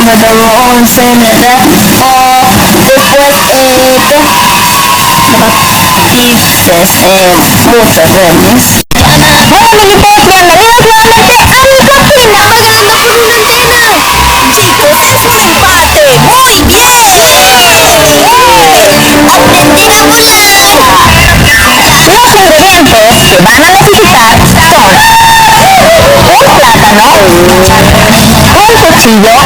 número 11 me da después dices muchas veces. Bueno, mi potra, nuevamente Argentina jugando con una nena. Chicos, es un empate. Muy bien. Argentina volada. Los ingredientes que van a necesitar son un plátano, un cuchillo,